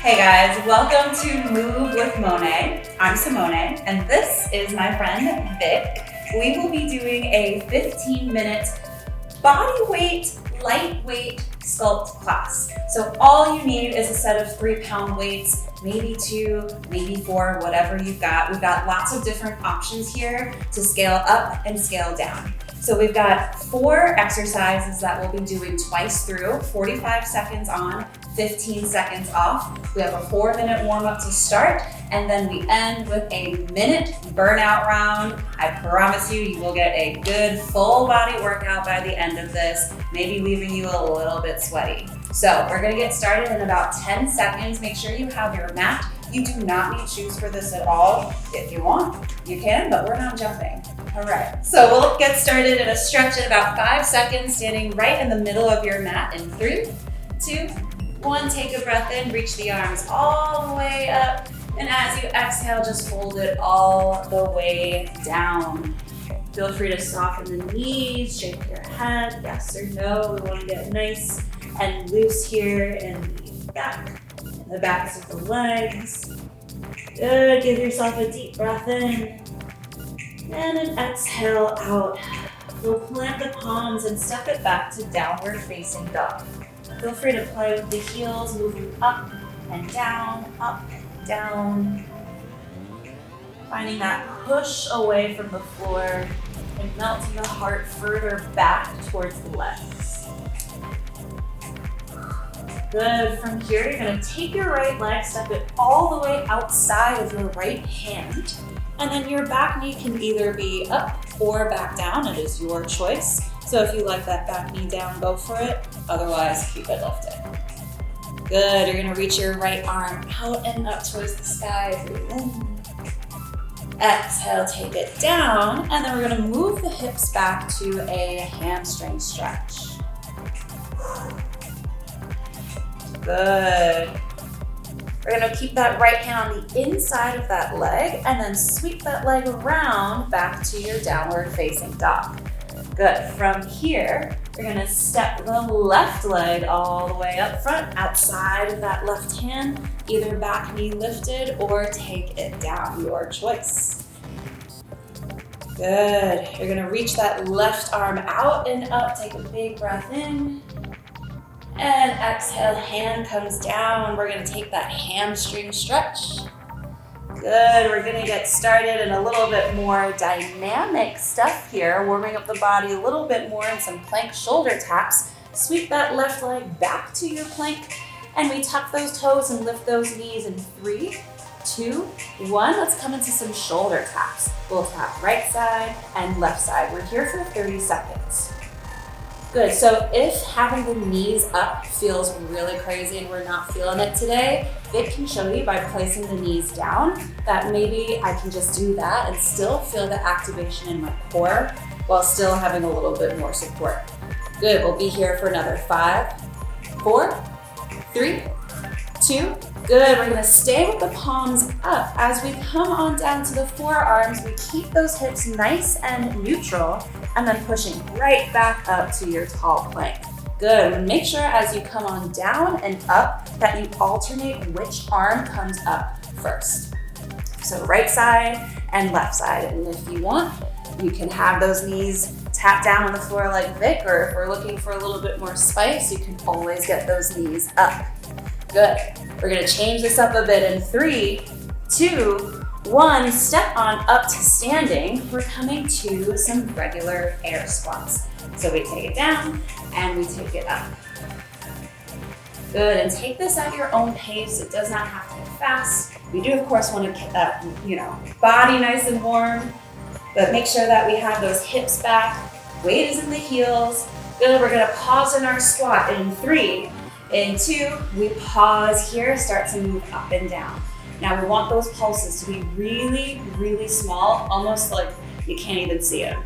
Hey guys, welcome to Move with Moné. I'm Simoné, and this is my friend Vic. We will be doing a 15-minute body weight, lightweight sculpt class. So all you need is a set of 3-pound weights, maybe 2, maybe 4, whatever you've got. We've got lots of different options here to scale up and scale down. So we've got 4 exercises that we'll be doing twice through, 45 seconds on, 15 seconds off. We have a 4-minute warm-up to start, and then we end with a minute burnout round. I promise you will get a good full body workout by the end of this, maybe leaving you a little bit sweaty. So we're gonna get started in about 10 seconds. Make sure you have your mat. You do not need shoes for this at all. If you want, you can, but we're not jumping. All right, so we'll get started in a stretch in about 5 seconds, standing right in the middle of your mat in 3, 2, 1. Take a breath in, reach the arms all the way up, and as you exhale, just fold it all the way down. Feel free to soften the knees, shake your head, yes or no. We want to get nice and loose here in the back, in the backs of the legs. Good, give yourself a deep breath in, and an exhale out. We'll plant the palms and step it back to downward facing dog. Feel free to play with the heels, moving up and down, finding that push away from the floor and melting the heart further back towards the legs. Good, from here you're gonna take your right leg, step it all the way outside of your right hand, and then your back knee can either be up or back down. It is your choice. So if you like that back knee down, go for it. Otherwise, keep it lifted. Good, you're gonna reach your right arm out and up towards the sky. Breathe in. Exhale, take it down. And then we're gonna move the hips back to a hamstring stretch. Good. We're gonna keep that right hand on the inside of that leg and then sweep that leg around back to your downward facing dog. Good, from here, you're gonna step the left leg all the way up front, outside of that left hand, either back knee lifted or take it down, your choice. Good, you're gonna reach that left arm out and up, take a big breath in. And exhale, hand comes down. We're gonna take that hamstring stretch. Good, we're gonna get started in a little bit more dynamic stuff here, warming up the body a little bit more in some plank shoulder taps. Sweep that left leg back to your plank, and we tuck those toes and lift those knees in 3, 2, 1. Let's come into some shoulder taps. We'll tap right side and left side. We're here for 30 seconds. Good, so if having the knees up feels really crazy and we're not feeling it today, Vic can show you by placing the knees down that maybe I can just do that and still feel the activation in my core while still having a little bit more support. Good, we'll be here for another 5, 4, 3, 2, good. We're gonna stay with the palms up. As we come on down to the forearms, we keep those hips nice and neutral, and then pushing right back up to your tall plank. Good, and make sure as you come on down and up that you alternate which arm comes up first. So right side and left side, and if you want, you can have those knees tap down on the floor like Vic, or if we're looking for a little bit more spice, you can always get those knees up. Good, we're gonna change this up a bit in 3, 2, 1, step on up to standing. We're coming to some regular air squats. So we take it down and we take it up. Good, and take this at your own pace. It does not have to be fast. We do of course want to get that, body nice and warm, but make sure that we have those hips back. Weight is in the heels. Good, we're gonna pause in our squat in 3, in 2, we pause here, start to move up and down. Now we want those pulses to be really, really small, almost like you can't even see them.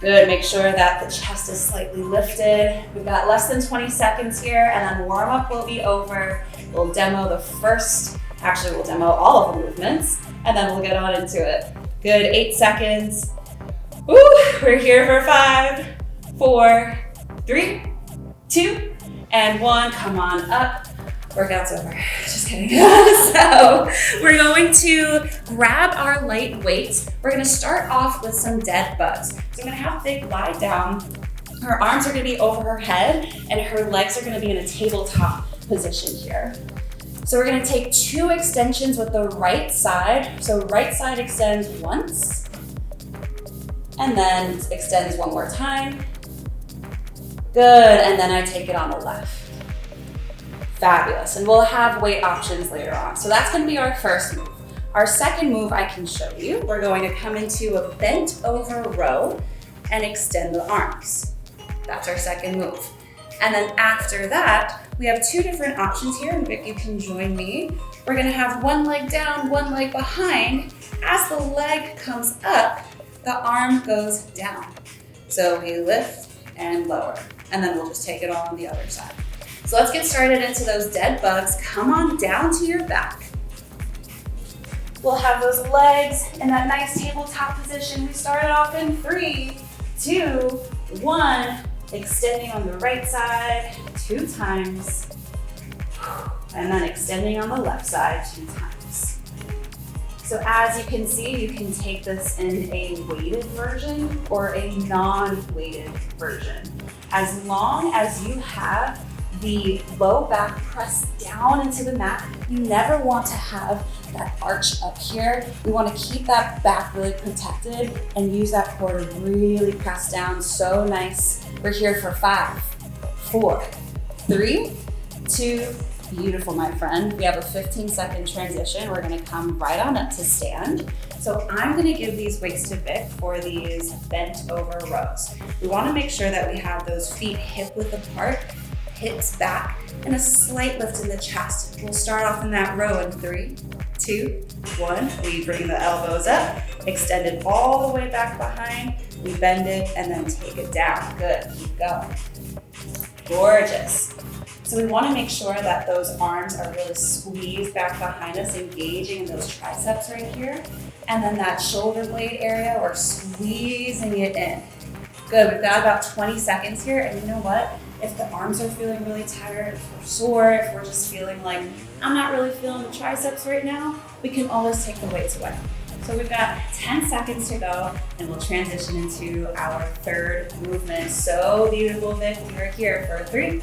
Good, make sure that the chest is slightly lifted. We've got less than 20 seconds here, and then warm up will be over. We'll demo we'll demo all of the movements, and then we'll get on into it. Good, 8 seconds. Woo, we're here for 5, 4, 3, 2, and 1. Come on up. Workout's over. Just kidding. So we're going to grab our light weights. We're gonna start off with some dead bugs. So I'm gonna have Vic lie down. Her arms are gonna be over her head and her legs are gonna be in a tabletop position here. So we're gonna take 2 extensions with the right side. So right side extends once and then extends one more time. Good, and then I take it on the left. Fabulous, and we'll have weight options later on. So that's gonna be our first move. Our second move I can show you. We're going to come into a bent over row and extend the arms. That's our second move. And then after that, we have 2 different options here, and Vic, you can join me. We're gonna have one leg down, one leg behind. As the leg comes up, the arm goes down. So we lift and lower, and then we'll just take it all on the other side. So let's get started into those dead bugs. Come on down to your back. We'll have those legs in that nice tabletop position. We started off in 3, 2, 1. Extending on the right side 2 times. And then extending on the left side 2 times. So as you can see, you can take this in a weighted version or a non-weighted version. As long as you have the low back pressed down into the mat, you never want to have that arch up here. We want to keep that back really protected and use that core to really press down. So nice. We're here for 5, 4, 3, 2, beautiful, my friend. We have a 15-second transition. We're gonna come right on up to stand. So I'm gonna give these weights to Vic for these bent over rows. We wanna make sure that we have those feet hip width apart, hips back, and a slight lift in the chest. We'll start off in that row in 3, 2, 1. We bring the elbows up, extend it all the way back behind. We bend it and then take it down. Good, keep going. Gorgeous. So we want to make sure that those arms are really squeezed back behind us, engaging in those triceps right here. And then that shoulder blade area, we're squeezing it in. Good, we've got about 20 seconds here. And you know what? If the arms are feeling really tired, if we're sore, if we're just feeling like, I'm not really feeling the triceps right now, we can always take the weights away. So we've got 10 seconds to go and we'll transition into our third movement. So beautiful, Vic, we're here for 3,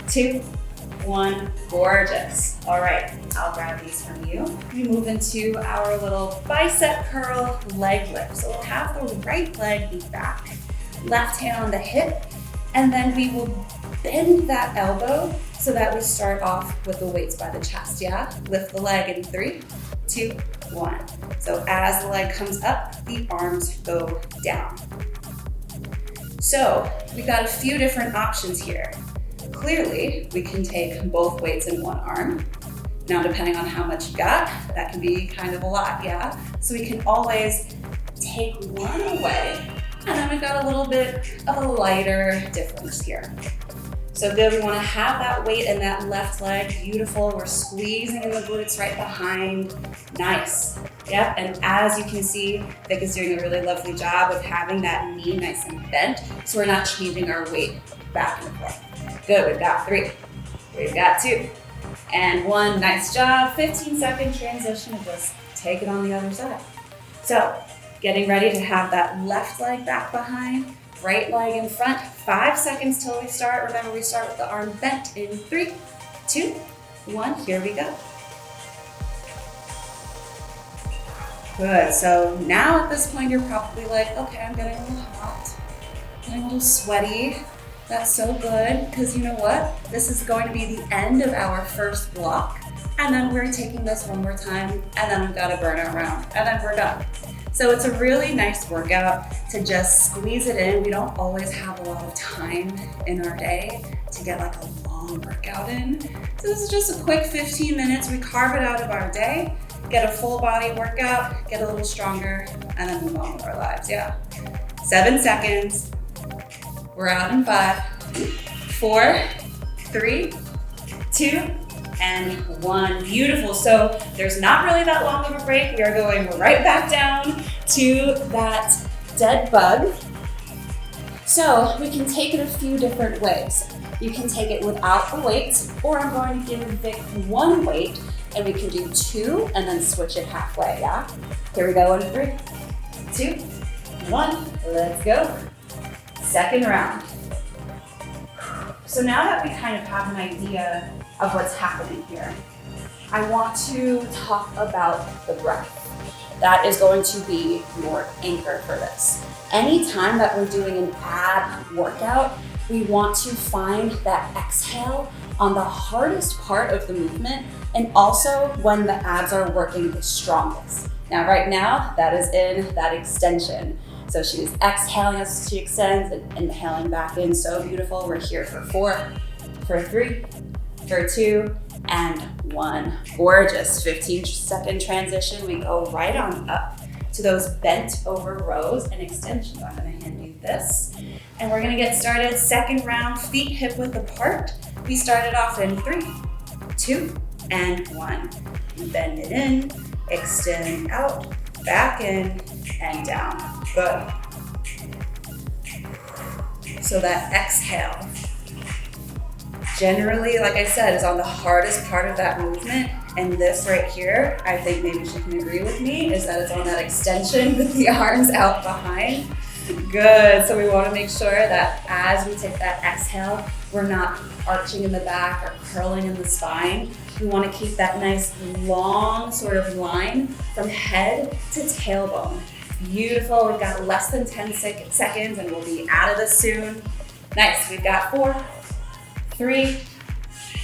2, 1, gorgeous. All right, I'll grab these from you. We move into our little bicep curl leg lift. So we'll have the right leg be back, left hand on the hip, and then we will bend that elbow so that we start off with the weights by the chest, yeah? Lift the leg in 3, 2, 1. So as the leg comes up, the arms go down. So we got a few different options here. Clearly, we can take both weights in one arm. Now, depending on how much you got, that can be kind of a lot, yeah? So we can always take one away, and then we've got a little bit of a lighter difference here. So good, we wanna have that weight in that left leg, beautiful. We're squeezing in the glutes right behind, nice. Yep, and as you can see, Vic is doing a really lovely job of having that knee nice and bent, so we're not changing our weight back and forth. Good, we've got 3, we've got 2, and 1, nice job. 15-second transition and just take it on the other side. So, getting ready to have that left leg back behind, right leg in front, 5 seconds till we start. Remember, we start with the arm bent in 3, 2, 1, here we go. Good, so now at this point, you're probably like, okay, I'm getting a little hot, getting a little sweaty. That's so good, because you know what? This is going to be the end of our first block, and then we're taking this one more time, and then we've got to burn our round, and then we're done. So it's a really nice workout to just squeeze it in. We don't always have a lot of time in our day to get like a long workout in. So this is just a quick 15 minutes. We carve it out of our day, get a full body workout, get a little stronger, and then move on with our lives, yeah. 7 seconds. We're out in 5, 4, 3, 2, and 1. Beautiful. So there's not really that long of a break. We are going right back down to that dead bug. So we can take it a few different ways. You can take it without the weight, or I'm going to give Vic one weight, and we can do 2 and then switch it halfway, yeah? Here we go in 3, 2, 1, let's go. Second round. So now that we kind of have an idea of what's happening here, I want to talk about the breath. That is going to be your anchor for this. Anytime that we're doing an ab workout, we want to find that exhale on the hardest part of the movement, and also when the abs are working the strongest. Now, right now, that is in that extension. So she is exhaling as she extends and inhaling back in. So beautiful. We're here for 4, for 3, for 2, and 1. Gorgeous. 15-second transition. We go right on up to those bent over rows and extensions. I'm going to hand you this. And we're going to get started. Second round, feet hip width apart. We started off in 3, 2, and 1. Bend it in, extend out, back in, and down. Good. So that exhale, generally, like I said, is on the hardest part of that movement. And this right here, I think maybe she can agree with me, is that it's on that extension with the arms out behind. Good. So we want to make sure that as we take that exhale, we're not arching in the back or curling in the spine. We want to keep that nice long sort of line from head to tailbone. Beautiful. We've got less than 10 seconds and we'll be out of this soon. Nice. We've got 4, 3,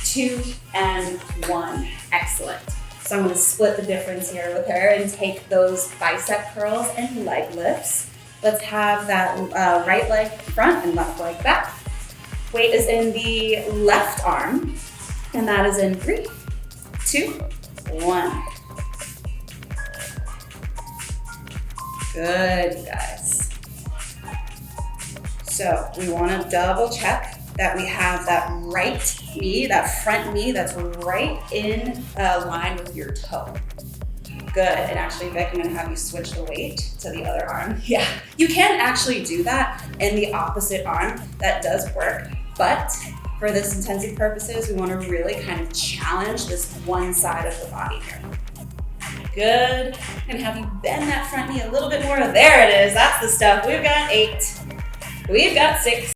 2, and 1. Excellent. So I'm going to split the difference here with her and take those bicep curls and leg lifts. Let's have that right leg front and left leg back. Weight is in the left arm, and that is in 3, 2, 1. Good, you guys. So we want to double check that we have that right knee, that front knee that's right in line with your toe. Good, and actually, Vic, I'm gonna have you switch the weight to the other arm. Yeah, you can actually do that in the opposite arm. That does work, but for this intensity purposes, we wanna really kind of challenge this one side of the body here. Good, I'm gonna have you bend that front knee a little bit more. There it is, that's the stuff. We've got 8, we've got 6,